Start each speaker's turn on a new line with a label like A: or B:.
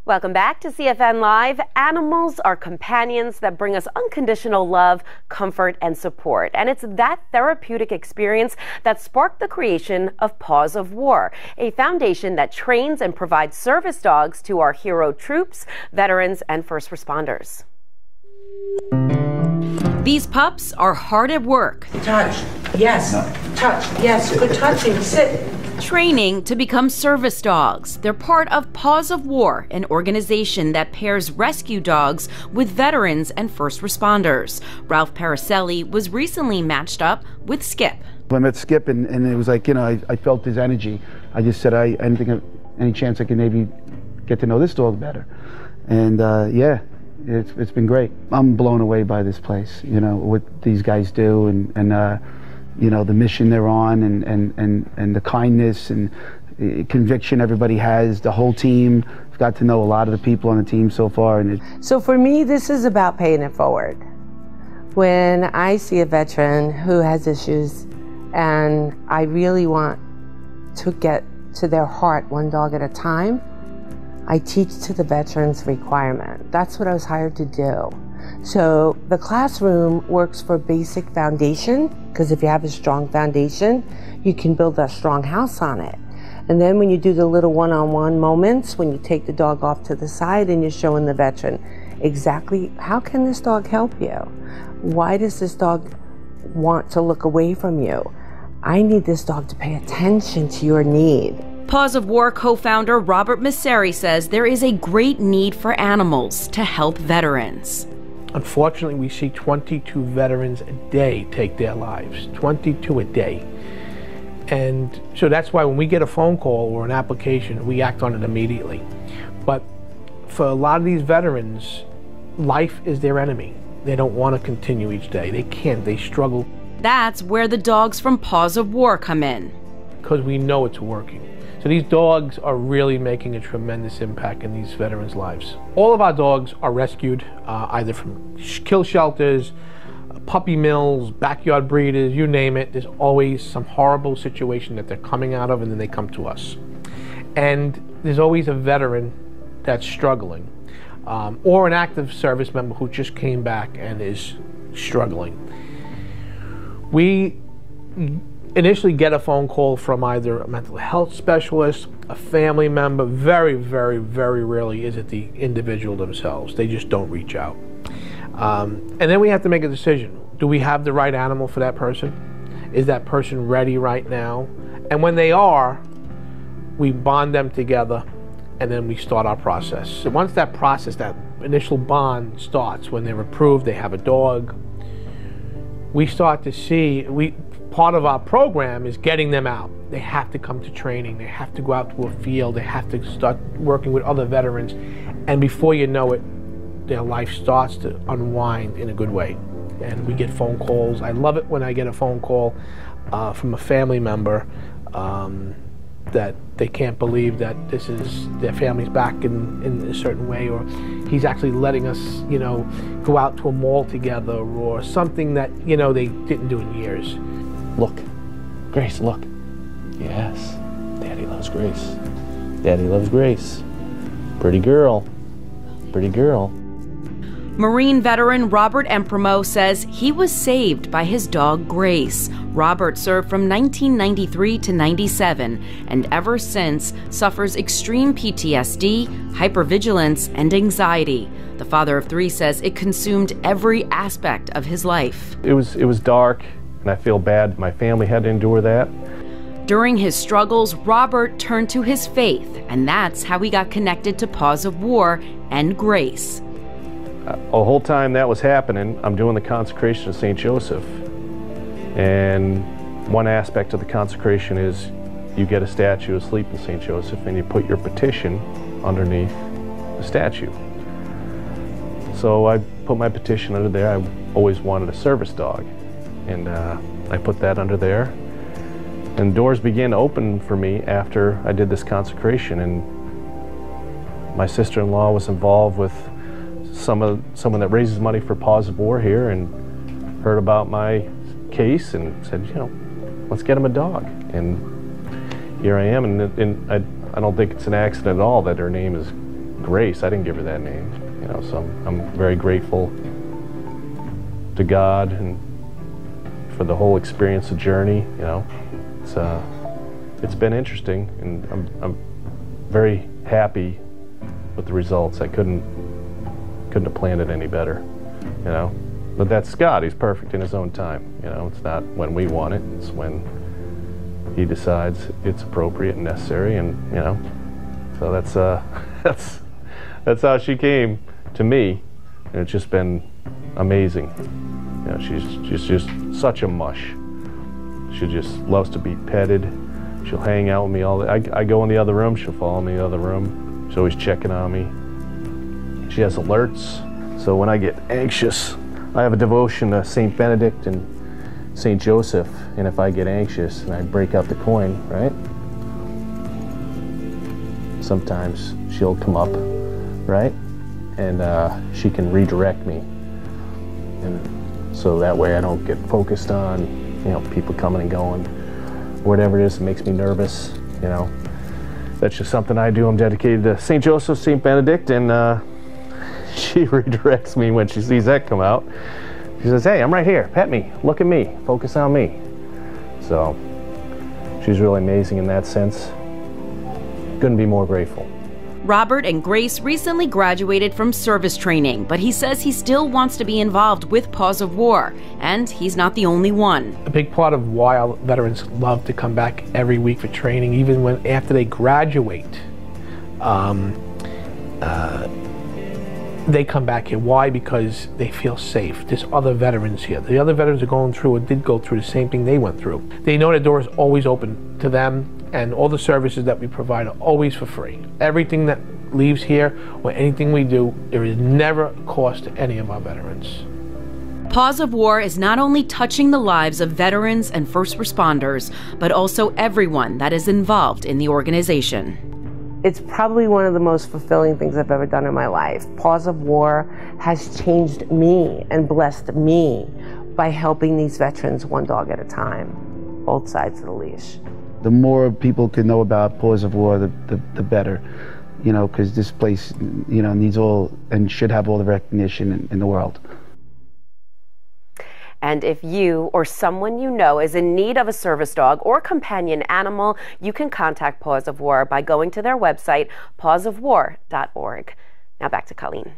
A: Welcome back to CFN Live. Animals are companions that bring us unconditional love, comfort, and support. And it's that therapeutic experience that sparked the creation of Paws of War, a foundation that trains and provides service dogs to our hero troops, veterans, and first responders.
B: These pups are hard at work.
C: Touch, yes. Touch, yes. Good touching. Sit.
B: Training to become service dogs. They're part of Paws of War, an organization that pairs rescue dogs with veterans and first responders. Ralph Paracelli was recently matched up with Skip.
D: I met Skip and it was like, I felt his energy. I just said, I didn't think of any chance I could maybe get to know this dog better. And yeah, it's been great. I'm blown away by this place, what these guys do and the mission they're on and the kindness and conviction everybody has, the whole team. I've got to know a lot of the people on the team so far.
C: So for me, this is about paying it forward. When I see a veteran who has issues and I really want to get to their heart one dog at a time, I teach to the veteran's requirement. That's what I was hired to do. So the classroom works for basic foundation, because if you have a strong foundation, you can build a strong house on it. And then when you do the little one-on-one moments, when you take the dog off to the side and you're showing the veteran exactly how can this dog help you? Why does this dog want to look away from you? I need this dog to pay attention to your need.
B: Paws of War co-founder Robert Messeri says there is a great need for animals to help veterans.
E: Unfortunately, we see 22 veterans a day take their lives, 22 a day. And so that's why when we get a phone call or an application, we act on it immediately. But for a lot of these veterans, life is their enemy. They don't want to continue each day. They can't, they struggle.
B: That's where the dogs from Paws of War come in.
E: Because we know it's working. So these dogs are really making a tremendous impact in these veterans' lives. All of our dogs are rescued either from kill shelters, puppy mills, backyard breeders, you name it. There's always some horrible situation that they're coming out of and then they come to us. And there's always a veteran that's struggling or an active service member who just came back and is struggling. We initially get a phone call from either a mental health specialist, a family member. Very, very, very rarely is it the individual themselves. They just don't reach out. And then we have to make a decision. Do we have the right animal for that person? Is that person ready right now? And when they are, we bond them together and then we start our process. So once that process, that initial bond starts, when they're approved, they have a dog, we start to see, part of our program is getting them out. They have to come to training. They have to go out to a field. They have to start working with other veterans. And before you know it, their life starts to unwind in a good way. And we get phone calls. I love it when I get a phone call from a family member that they can't believe that this is their family's back in a certain way, or he's actually letting us, go out to a mall together, or something that, they didn't do in years.
F: Look, Grace, look. Yes, Daddy loves Grace. Daddy loves Grace. Pretty girl. Pretty girl.
B: Marine veteran Robert Emprimo says he was saved by his dog Grace. Robert served from 1993 to 97 and ever since suffers extreme PTSD, hypervigilance, and anxiety. The father of three says it consumed every aspect of his life.
F: It was dark, and I feel bad my family had to endure that.
B: During his struggles, Robert turned to his faith, and that's how he got connected to Paws of War and Grace.
F: The whole time that was happening, I'm doing the consecration of St. Joseph. And one aspect of the consecration is you get a statue asleep in St. Joseph and you put your petition underneath the statue. So I put my petition under there. I always wanted a service dog. And I put that under there. And doors began to open for me after I did this consecration. And my sister-in-law was involved with someone that raises money for Paws of War here and heard about my case and said, let's get him a dog. And here I am, and I don't think it's an accident at all that her name is Grace. I didn't give her that name, you know, so I'm very grateful to God and for the whole experience, the journey, you know. It's been interesting, and I'm very happy with the results. I couldn't have planned it any better, you know. But that's God. He's perfect in his own time, you know. It's not when we want it. It's when he decides it's appropriate and necessary, and you know. So that's how she came to me, and it's just been amazing. You know, she's just such a mush. She just loves to be petted. She'll hang out with me all day. I go in the other room, she'll follow me in the other room. She's always checking on me. She has alerts, so when I get anxious, I have a devotion to St. Benedict and St. Joseph, and if I get anxious and I break out the coin, right? Sometimes she'll come up, right? And she can redirect me. And so that way I don't get focused on, you know, people coming and going. Whatever it is that makes me nervous, you know. That's just something I do. I'm dedicated to St. Joseph, St. Benedict, and she redirects me when she sees that come out. She says, hey, I'm right here, pet me, look at me, focus on me. So she's really amazing in that sense. Couldn't be more grateful.
B: Robert and Grace recently graduated from service training, but he says he still wants to be involved with Paws of War, and he's not the only one.
E: A big part of why our veterans love to come back every week for training, even when after they graduate, they come back here. Why? Because they feel safe. There's other veterans here. The other veterans are going through or did go through the same thing they went through. They know the door is always open to them, and all the services that we provide are always for free. Everything that leaves here or anything we do, there is never a cost to any of our veterans.
B: Paws of War is not only touching the lives of veterans and first responders, but also everyone that is involved in the organization.
C: It's probably one of the most fulfilling things I've ever done in my life. Paws of War has changed me and blessed me by helping these veterans one dog at a time, both sides of the leash.
D: The more people can know about Paws of War, the better, you know, because this place, you know, needs all and should have all the recognition in the world.
A: And if you or someone you know is in need of a service dog or companion animal, you can contact Paws of War by going to their website, pawsofwar.org. Now back to Colleen.